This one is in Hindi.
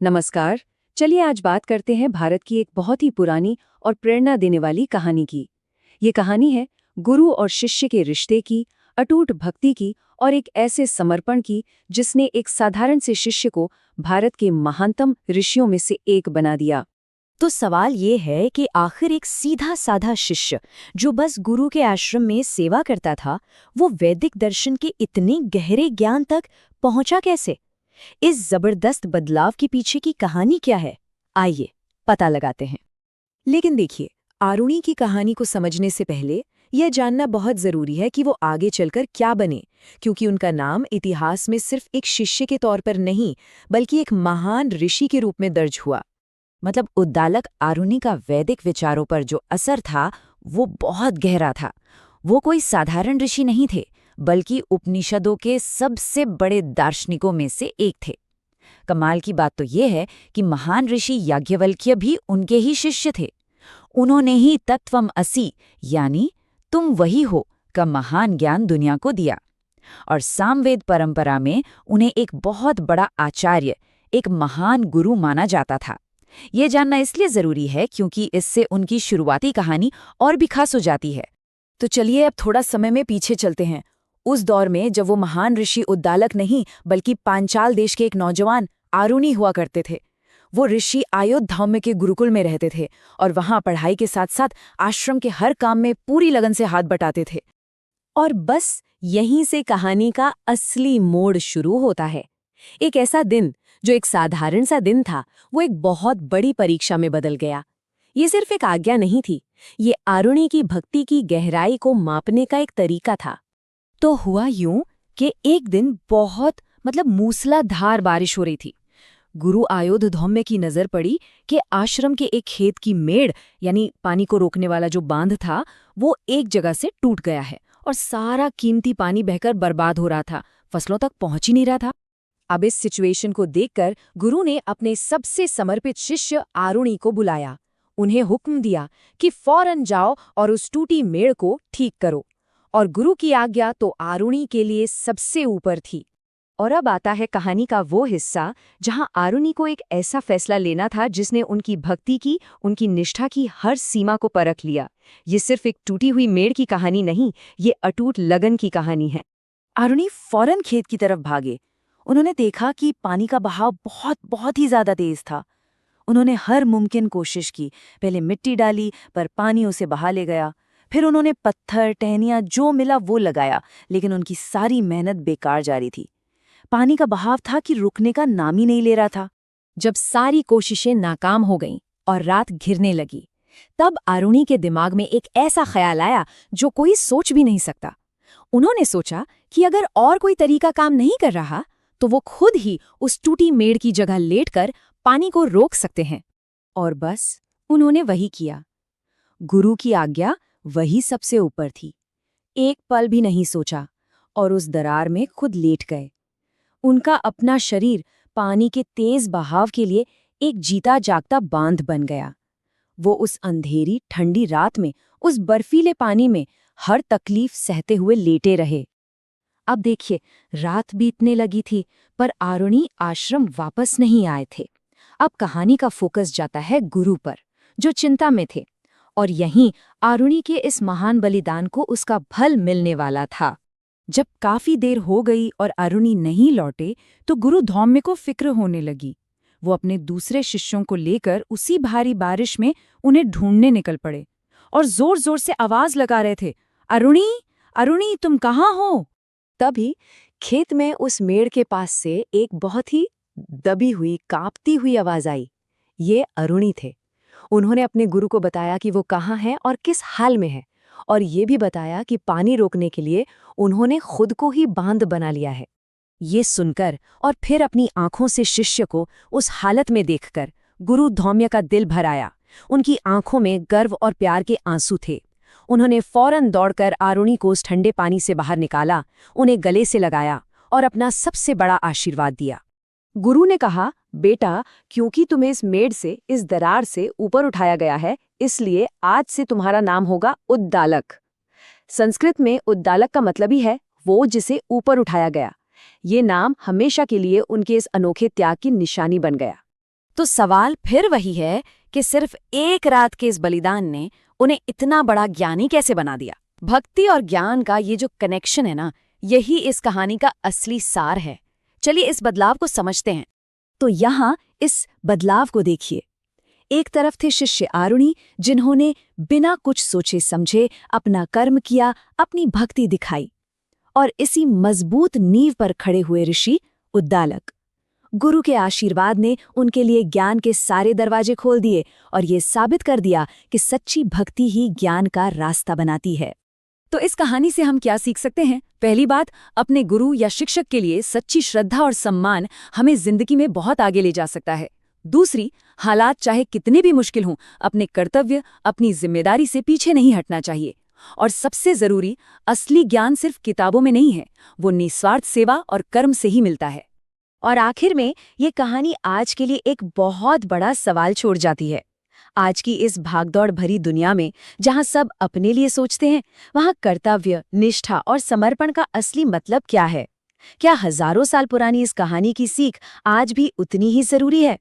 नमस्कार। चलिए आज बात करते हैं भारत की एक बहुत ही पुरानी और प्रेरणा देने वाली कहानी की। ये कहानी है गुरु और शिष्य के रिश्ते की, अटूट भक्ति की और एक ऐसे समर्पण की जिसने एक साधारण से शिष्य को भारत के महानतम ऋषियों में से एक बना दिया। तो सवाल ये है कि आखिर एक सीधा साधा शिष्य जो बस गुरु के आश्रम में सेवा करता था, वो वैदिक दर्शन के इतने गहरे ज्ञान तक पहुंचा कैसे? इस जबरदस्त बदलाव के पीछे की कहानी क्या है? आइए पता लगाते हैं। लेकिन देखिए, आरुणि की कहानी को समझने से पहले यह जानना बहुत जरूरी है कि वो आगे चलकर क्या बने, क्योंकि उनका नाम इतिहास में सिर्फ एक शिष्य के तौर पर नहीं, बल्कि एक महान ऋषि के रूप में दर्ज हुआ। मतलब उद्दालक आरुणि का वैदिक विचारों पर जो असर था, वो बहुत गहरा था। वो कोई साधारण ऋषि नहीं थे, बल्कि उपनिषदों के सबसे बड़े दार्शनिकों में से एक थे। कमाल की बात तो ये है कि महान ऋषि याज्ञवल्क्य भी उनके ही शिष्य थे। उन्होंने ही तत्वम असि यानी तुम वही हो का महान ज्ञान दुनिया को दिया। और सामवेद परंपरा में उन्हें एक बहुत बड़ा आचार्य, एक महान गुरु माना जाता था। ये जानना इसलिए जरूरी है क्योंकि इससे उनकी शुरुआती कहानी और भी खास हो जाती है। तो चलिए अब थोड़ा समय में पीछे चलते हैं, उस दौर में जब वो महान ऋषि उद्दालक नहीं बल्कि पांचाल देश के एक नौजवान आरुणि हुआ करते थे। वो ऋषि अयोध्या के गुरुकुल में रहते थे और वहां पढ़ाई के साथ साथ आश्रम के हर काम में पूरी लगन से हाथ बटाते थे। और बस यहीं से कहानी का असली मोड़ शुरू होता है। एक ऐसा दिन जो एक साधारण सा दिन था, वो एक बहुत बड़ी परीक्षा में बदल गया। ये सिर्फ एक आज्ञा नहीं थी, ये आरुणि की भक्ति की गहराई को मापने का एक तरीका था। तो हुआ यूं कि एक दिन बहुत मूसलाधार बारिश हो रही थी। गुरु अयोध्या की नजर पड़ी कि आश्रम के एक खेत की मेड़ यानी पानी को रोकने वाला जो बांध था, वो एक जगह से टूट गया है और सारा कीमती पानी बहकर बर्बाद हो रहा था, फसलों तक पहुंच ही नहीं रहा था। अब इस सिचुएशन को देखकर गुरु ने अपने सबसे समर्पित शिष्य आरुणि को बुलाया। उन्हें हुक्म दिया कि फौरन जाओ और उस टूटी मेड़ को ठीक करो। और गुरु की आज्ञा तो आरुणि के लिए सबसे ऊपर थी। और अब आता है कहानी का वो हिस्सा जहां आरुणि को एक ऐसा फैसला लेना था जिसने उनकी भक्ति की, उनकी निष्ठा की हर सीमा को परख लिया। ये सिर्फ एक टूटी हुई मेड़ की कहानी नहीं, ये अटूट लगन की कहानी है। आरुणि फौरन खेत की तरफ भागे। उन्होंने देखा कि पानी का बहाव बहुत ही ज्यादा तेज था। उन्होंने हर मुमकिन कोशिश की। पहले मिट्टी डाली, पर पानी उसे बहा ले गया। फिर उन्होंने पत्थर, टहनियां जो मिला वो लगाया, लेकिन उनकी सारी मेहनत बेकार जारी थी। पानी का बहाव था कि रुकने का नाम ही नहीं ले रहा था। जब सारी कोशिशें नाकाम हो गईं और रात घिरने लगी, तब आरुणि के दिमाग में एक ऐसा ख्याल आया जो कोई सोच भी नहीं सकता। उन्होंने सोचा कि अगर और कोई तरीका काम नहीं कर रहा, तो वो खुद ही उस टूटी मेड़ की जगह लेटकर पानी को रोक सकते हैं। और बस उन्होंने वही किया। गुरु की आज्ञा वही सबसे ऊपर थी। एक पल भी नहीं सोचा और उस दरार में खुद लेट गए। उनका अपना शरीर पानी के तेज बहाव के लिए एक जीता जागता बांध बन गया। वो उस अंधेरी ठंडी रात में, उस बर्फीले पानी में हर तकलीफ सहते हुए लेटे रहे। अब देखिए, रात बीतने लगी थी, पर आरुणि आश्रम वापस नहीं आए थे। अब कहानी का फोकस जाता है गुरु पर, जो चिंता में थे। और यहीं आरुणि के इस महान बलिदान को उसका फल मिलने वाला था। जब काफी देर हो गई और आरुणि नहीं लौटे, तो गुरु धौम्य को फिक्र होने लगी। वो अपने दूसरे शिष्यों को लेकर उसी भारी बारिश में उन्हें ढूंढने निकल पड़े और जोर जोर से आवाज लगा रहे थे, अरुणि, अरुणि, तुम कहाँ हो? तभी खेत में उस मेड़ के पास से एक बहुत ही दबी हुई, कांपती हुई आवाज आई। ये अरुणि थे। उन्होंने अपने गुरु को बताया कि वो कहाँ है और किस हाल में है, और ये भी बताया कि पानी रोकने के लिए उन्होंने खुद को ही बांध बना लिया है। ये सुनकर और फिर अपनी आंखों से शिष्य को उस हालत में देखकर गुरु धौम्य का दिल भर आया। उनकी आंखों में गर्व और प्यार के आंसू थे। उन्होंने फौरन दौड़कर आरुणि को उस ठंडे पानी से बाहर निकाला, उन्हें गले से लगाया और अपना सबसे बड़ा आशीर्वाद दिया। गुरु ने कहा, बेटा, क्योंकि तुम्हें इस मेड़ से, इस दरार से ऊपर उठाया गया है, इसलिए आज से तुम्हारा नाम होगा उद्दालक। संस्कृत में उद्दालक का मतलब ही है वो जिसे ऊपर उठाया गया। ये नाम हमेशा के लिए उनके इस अनोखे त्याग की निशानी बन गया। तो सवाल फिर वही है कि सिर्फ एक रात के इस बलिदान ने उन्हें इतना बड़ा ज्ञानी कैसे बना दिया। भक्ति और ज्ञान का ये जो कनेक्शन है ना, यही इस कहानी का असली सार है। चलिए इस बदलाव को समझते हैं। तो यहाँ इस बदलाव को देखिए। एक तरफ थे शिष्य आरुणि, जिन्होंने बिना कुछ सोचे समझे अपना कर्म किया, अपनी भक्ति दिखाई। और इसी मजबूत नींव पर खड़े हुए ऋषि उद्दालक। गुरु के आशीर्वाद ने उनके लिए ज्ञान के सारे दरवाजे खोल दिए और ये साबित कर दिया कि सच्ची भक्ति ही ज्ञान का रास्ता बनाती है। तो इस कहानी से हम क्या सीख सकते हैं? पहली बात, अपने गुरु या शिक्षक के लिए सच्ची श्रद्धा और सम्मान हमें जिंदगी में बहुत आगे ले जा सकता है। दूसरी, हालात चाहे कितने भी मुश्किल हों, अपने कर्तव्य, अपनी जिम्मेदारी से पीछे नहीं हटना चाहिए। और सबसे जरूरी, असली ज्ञान सिर्फ किताबों में नहीं है, वो निस्वार्थ सेवा और कर्म से ही मिलता है। और आखिर में ये कहानी आज के लिए एक बहुत बड़ा सवाल छोड़ जाती है। आज की इस भागदौड़ भरी दुनिया में जहाँ सब अपने लिए सोचते हैं, वहाँ कर्तव्य, निष्ठा और समर्पण का असली मतलब क्या है? क्या हजारों साल पुरानी इस कहानी की सीख आज भी उतनी ही जरूरी है?